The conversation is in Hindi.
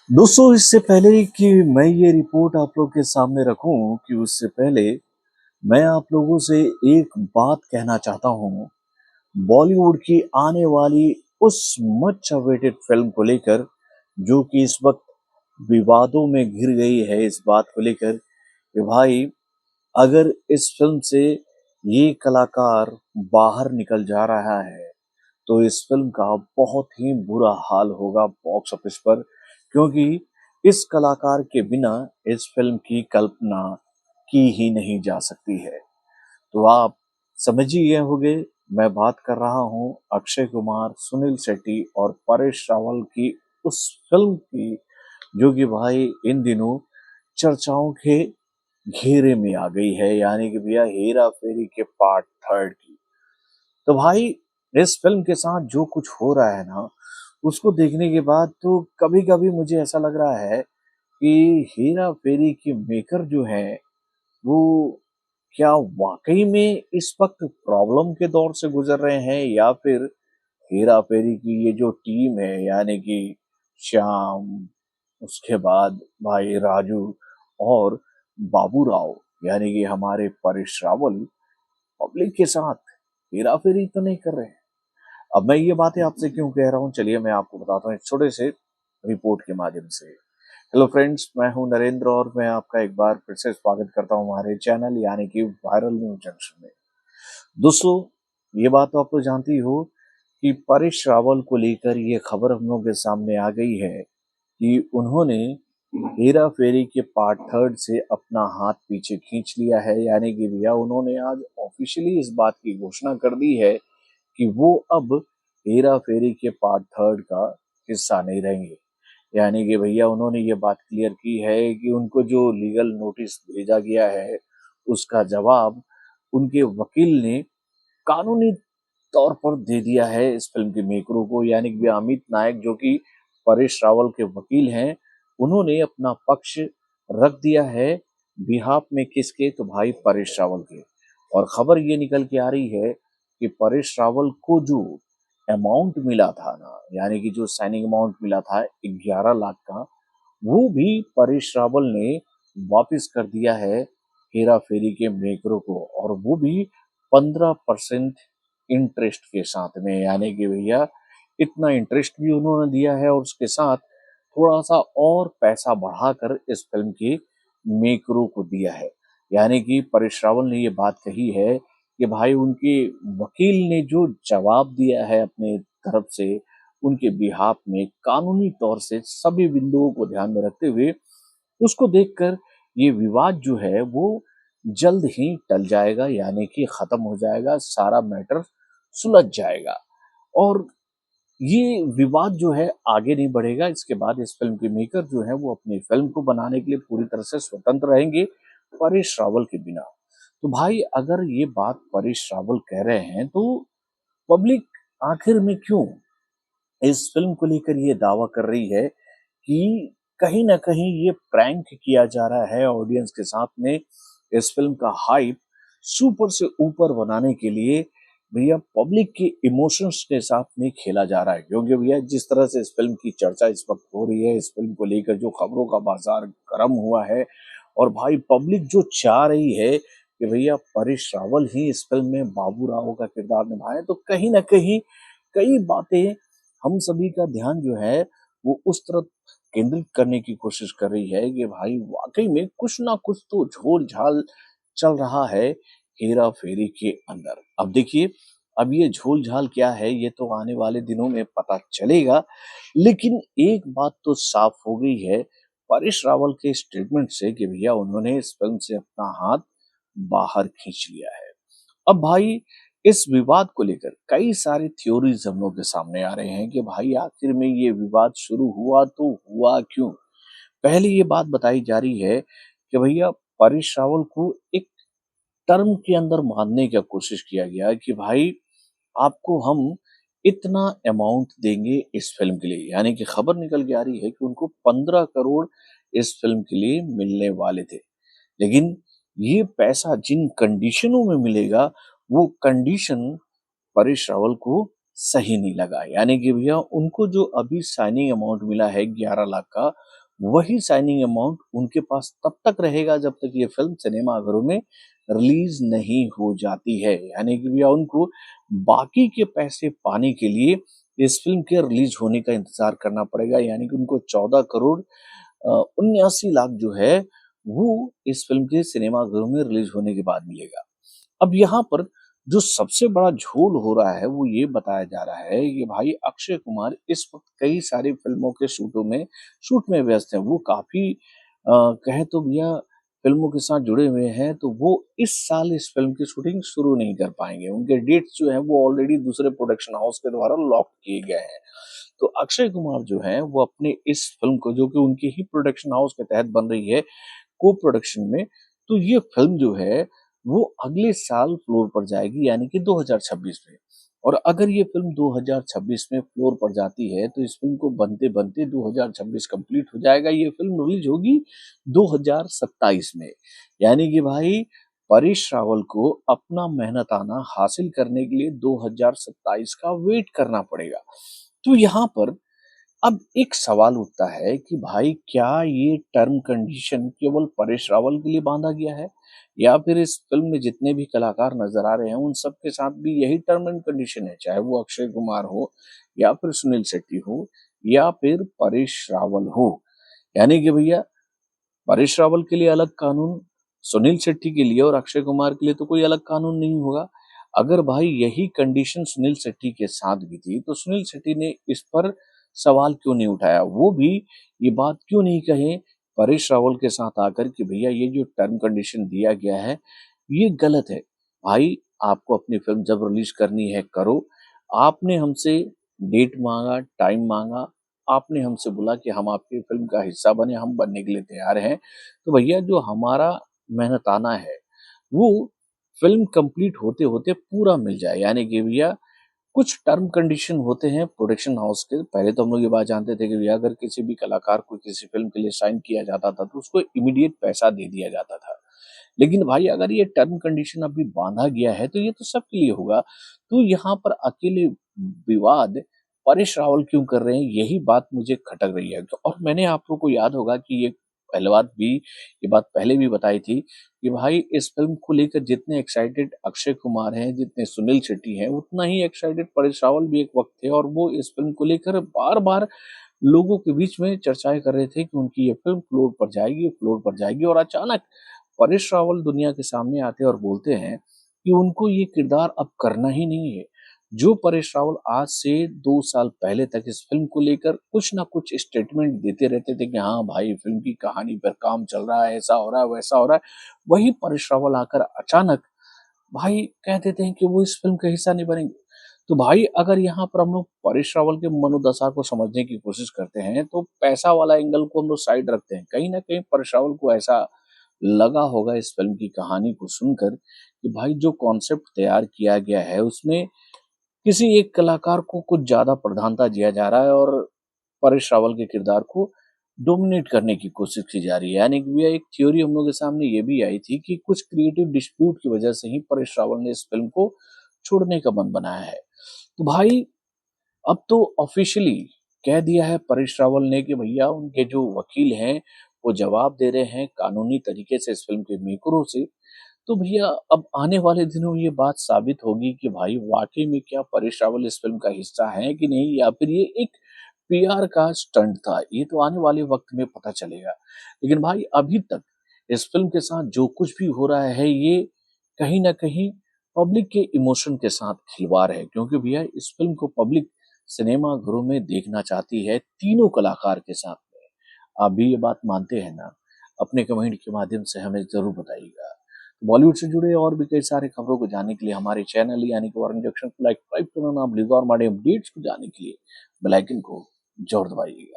दोस्तों, इससे पहले कि मैं ये रिपोर्ट आप लोग के सामने रखूं कि उससे पहले मैं आप लोगों से एक बात कहना चाहता हूं। बॉलीवुड की आने वाली उस मच अवेटेड फिल्म को लेकर जो कि इस वक्त विवादों में घिर गई है, इस बात को लेकर कि भाई अगर इस फिल्म से ये कलाकार बाहर निकल जा रहा है तो इस फिल्म का बहुत ही बुरा हाल होगा बॉक्स ऑफिस पर, क्योंकि इस कलाकार के बिना इस फिल्म की कल्पना की ही नहीं जा सकती है। तो आप समझ ही गए होंगे, मैं बात कर रहा हूं अक्षय कुमार, सुनील शेट्टी और परेश रावल की उस फिल्म की जो कि भाई इन दिनों चर्चाओं के घेरे में आ गई है, यानी कि भैया हेरा फेरी के पार्ट थर्ड की। तो भाई इस फिल्म के साथ जो कुछ हो रहा है ना, उसको देखने के बाद तो कभी कभी मुझे ऐसा लग रहा है कि हेरा फेरी के मेकर जो है वो क्या वाकई में इस वक्त प्रॉब्लम के दौर से गुजर रहे हैं, या फिर हेरा फेरी की ये जो टीम है, यानी कि श्याम, उसके बाद भाई राजू और बाबू राव, यानी कि हमारे परेश रावल, पब्लिक के साथ हेरा फेरी तो नहीं कर रहे हैं। अब मैं ये बातें आपसे क्यों कह रहा हूँ, चलिए मैं आपको बताता हूँ एक छोटे से रिपोर्ट के माध्यम से। हेलो फ्रेंड्स, मैं हूं नरेंद्र और मैं आपका एक बार फिर से स्वागत करता हूं हमारे चैनल यानी कि वायरल न्यूज जंक्शन में। दोस्तों, ये बात तो आप तो जानती हो कि परेश रावल को लेकर ये खबर हम लोगों के सामने आ गई है कि उन्होंने हेरा फेरी के पार्ट थर्ड से अपना हाथ पीछे खींच लिया है, यानी कि भैया उन्होंने आज ऑफिशियली इस बात की घोषणा कर दी है कि वो अब हेरा फेरी के पार्ट थर्ड का हिस्सा नहीं रहेंगे। यानी कि भैया उन्होंने ये बात क्लियर की है कि उनको जो लीगल नोटिस भेजा गया है उसका जवाब उनके वकील ने कानूनी तौर पर दे दिया है इस फिल्म के मेकरों को, यानी कि अमित नायक जो कि परेश रावल के वकील हैं, उन्होंने अपना पक्ष रख दिया है। बिहाफ में किसके? तो भाई परेश रावल के। और खबर ये निकल के आ रही है कि परेश रावल को जो अमाउंट मिला था ना, यानी कि जो साइनिंग अमाउंट मिला था 11 लाख का, वो भी परेश रावल ने वापस कर दिया है हेरा फेरी के मेकरों को, और वो भी 15% इंटरेस्ट के साथ में। यानी कि भैया इतना इंटरेस्ट भी उन्होंने दिया है और उसके साथ थोड़ा सा और पैसा बढ़ाकर इस फिल्म के मेकरों को दिया है। यानी कि परेश रावल ने ये बात कही है कि भाई उनके वकील ने जो जवाब दिया है अपने तरफ से उनके बिहाफ में, कानूनी तौर से सभी बिंदुओं को ध्यान में रखते हुए, उसको देखकर ये विवाद जो है वो जल्द ही टल जाएगा, यानी कि खत्म हो जाएगा, सारा मैटर सुलझ जाएगा और ये विवाद जो है आगे नहीं बढ़ेगा। इसके बाद इस फिल्म के मेकर जो है वो अपनी फिल्म को बनाने के लिए पूरी तरह से स्वतंत्र रहेंगे परेश रावल के बिना। तो भाई अगर ये बात परेश रावल कह रहे हैं तो पब्लिक आखिर में क्यों इस फिल्म को लेकर ये दावा कर रही है कि कहीं ना कहीं ये प्रैंक किया जा रहा है ऑडियंस के साथ में, इस फिल्म का हाइप सुपर से ऊपर बनाने के लिए भैया पब्लिक के इमोशंस के साथ में खेला जा रहा है। क्योंकि भैया जिस तरह से इस फिल्म की चर्चा इस वक्त हो रही है, इस फिल्म को लेकर जो खबरों का बाजार गर्म हुआ है, और भाई पब्लिक जो चाह रही है कि भैया परेश रावल ही इस फिल्म में बाबू राव का किरदार निभाए, तो कहीं ना कहीं कई बातें हम सभी का ध्यान जो है वो उस तरफ केंद्रित करने की कोशिश कर रही है कि भाई वाकई में कुछ ना कुछ तो झोल झाल चल रहा है हेरा फेरी के अंदर। अब देखिए, अब ये झोल झाल क्या है ये तो आने वाले दिनों में पता चलेगा, लेकिन एक बात तो साफ हो गई है परेश रावल के स्टेटमेंट से कि भैया उन्होंने इस फिल्म से अपना हाथ बाहर खींच लिया है। अब भाई इस विवाद को लेकर कई सारे थ्योरीज हम लोग के सामने आ रहे हैं कि भाई आखिर में ये विवाद शुरू हुआ तो हुआ क्यों। पहले ये बात बताई जा रही है कि भैया परेश रावल को एक टर्म के अंदर बांधने की कोशिश किया गया कि भाई आपको हम इतना अमाउंट देंगे इस फिल्म के लिए, यानी कि खबर निकल के आ रही है कि उनको 15 करोड़ इस फिल्म के लिए मिलने वाले थे। लेकिन ये पैसा जिन कंडीशनों में मिलेगा वो कंडीशन परेश रावल को सही नहीं लगा। यानी कि भैया उनको जो अभी साइनिंग अमाउंट मिला है 11 लाख का, वही साइनिंग अमाउंट उनके पास तब तक रहेगा जब तक ये फ़िल्म सिनेमाघरों में रिलीज़ नहीं हो जाती है। यानी कि भैया उनको बाकी के पैसे पाने के लिए इस फ़िल्म के रिलीज़ होने का इंतज़ार करना पड़ेगा। यानी कि उनको 14 करोड़ 79 लाख जो है, वो इस फ़िल्म के सिनेमाघरों में रिलीज़ होने के बाद मिलेगा। अब यहाँ पर जो सबसे बड़ा झोल हो रहा है वो ये बताया जा रहा है कि भाई अक्षय कुमार इस वक्त कई सारी फिल्मों के शूट में व्यस्त हैं। वो काफी कहें तो भैया फिल्मों के साथ जुड़े हुए हैं, तो वो इस साल इस फिल्म की शूटिंग शुरू नहीं कर पाएंगे। उनके डेट्स जो है वो ऑलरेडी दूसरे प्रोडक्शन हाउस के द्वारा लॉक किए गए हैं। तो अक्षय कुमार जो है वो अपने इस फिल्म को, जो कि उनके ही प्रोडक्शन हाउस के तहत बन रही है को प्रोडक्शन में, तो ये फिल्म जो है वो अगले साल फ्लोर पर जाएगी, यानी कि 2026 में। और अगर ये फिल्म 2026 में फ्लोर पर जाती है तो इस फिल्म को बनते बनते 2026 कंप्लीट हो जाएगा। ये फिल्म रिलीज होगी 2027 में। यानी कि भाई परेश रावल को अपना मेहनताना हासिल करने के लिए 2027 का वेट करना पड़ेगा। तो यहाँ पर अब एक सवाल उठता है कि भाई क्या ये टर्म कंडीशन केवल परेश रावल के लिए बांधा गया है, या फिर इस फिल्म में जितने भी कलाकार नजर आ रहे हैं उन सब के साथ भी यही टर्म एंड कंडीशन है, चाहे वो अक्षय कुमार हो या फिर सुनील शेट्टी हो या फिर परेश रावल हो। यानी कि भैया परेश रावल के लिए अलग कानून, सुनील शेट्टी के लिए और अक्षय कुमार के लिए तो कोई अलग कानून नहीं होगा। अगर भाई यही कंडीशन सुनील शेट्टी के साथ भी थी तो सुनील शेट्टी ने इस पर सवाल क्यों नहीं उठाया? वो भी ये बात क्यों नहीं कहे परेश रावल के साथ आकर कि भैया ये जो टर्म कंडीशन दिया गया है ये गलत है। भाई आपको अपनी फिल्म जब रिलीज करनी है करो। आपने हमसे डेट मांगा, टाइम मांगा, आपने हमसे बोला कि हम आपकी फिल्म का हिस्सा बने, हम बनने के लिए तैयार हैं। तो भैया जो हमारा मेहनताना है वो फिल्म कंप्लीट होते होते पूरा मिल जाए। यानी कि भैया कुछ टर्म कंडीशन होते हैं प्रोडक्शन हाउस के। पहले तो हम लोग ये बात जानते थे कि भैया अगर किसी भी कलाकार को किसी फिल्म के लिए साइन किया जाता था तो उसको इमीडिएट पैसा दे दिया जाता था। लेकिन भाई अगर ये टर्म कंडीशन अभी बांधा गया है तो ये तो सबके लिए होगा। तो यहाँ पर अकेले विवाद परेश रावल क्यों कर रहे हैं, यही बात मुझे खटक रही है। और मैंने आप लोगों को याद होगा कि ये बात पहले भी बताई थी कि भाई इस फिल्म को लेकर जितने एक्साइटेड अक्षय कुमार हैं, जितने सुनील शेट्टी हैं, उतना ही एक्साइटेड परेश रावल भी एक वक्त थे। और वो इस फिल्म को लेकर बार बार लोगों के बीच में चर्चाएं कर रहे थे कि उनकी ये फिल्म फ्लोर पर जाएगी, फ्लोर पर जाएगी। और अचानक परेश रावल दुनिया के सामने आते हैं और बोलते हैं कि उनको ये किरदार अब करना ही नहीं है। जो परेश रावल आज से 2 साल पहले तक इस फिल्म को लेकर कुछ ना कुछ स्टेटमेंट देते रहते थे कि हाँ भाई फिल्म की कहानी पर काम चल रहा है, ऐसा हो रहा है, वैसा हो रहा है, वही परेश रावल आकर अचानक भाई कह देते हैं कि वो इस फिल्म का हिस्सा नहीं बनेंगे। तो भाई अगर यहाँ पर हम लोग परेश रावल के मनोदशा को समझने की कोशिश करते हैं तो पैसा वाला एंगल को हम लोग साइड रखते हैं। कहीं ना कहीं परेश रावल को ऐसा लगा होगा इस फिल्म की कहानी को सुनकर कि भाई जो कॉन्सेप्ट तैयार किया गया है उसमें किसी एक कलाकार को कुछ ज्यादा प्रधानता दिया जा रहा है और परेश रावल के किरदार को डोमिनेट करने की कोशिश की जा रही है। यानी कि भैया एक थ्योरी हम लोग के सामने ये भी आई थी कि कुछ क्रिएटिव डिस्प्यूट की वजह से ही परेश रावल ने इस फिल्म को छोड़ने का मन बनाया है। तो भाई अब तो ऑफिशियली कह दिया है परेश रावल ने कि भैया उनके जो वकील हैं वो जवाब दे रहे हैं कानूनी तरीके से इस फिल्म के मेकरों से। तो भैया अब आने वाले दिनों में ये बात साबित होगी कि भाई वाकई में क्या परेश रावल इस फिल्म का हिस्सा है कि नहीं, या फिर ये एक पीआर का स्टंट था। ये तो आने वाले वक्त में पता चलेगा। लेकिन भाई अभी तक इस फिल्म के साथ जो कुछ भी हो रहा है ये कहीं ना कहीं पब्लिक के इमोशन के साथ खिलवाड़ है, क्योंकि भैया इस फिल्म को पब्लिक सिनेमा घरों में देखना चाहती है तीनों कलाकार के साथ में। आप भी ये बात मानते हैं ना? अपने कमेंट के माध्यम से हमें जरूर बताइएगा। बॉलीवुड से जुड़े और भी कई सारे खबरों को जानने के लिए हमारे चैनल यानी कि वारंग जंक्शन को लाइक सब्सक्राइब करना ना भूलिएगा और हमारे अपडेट्स को जानने के लिए बेल आइकन को जरूर दबाइएगा।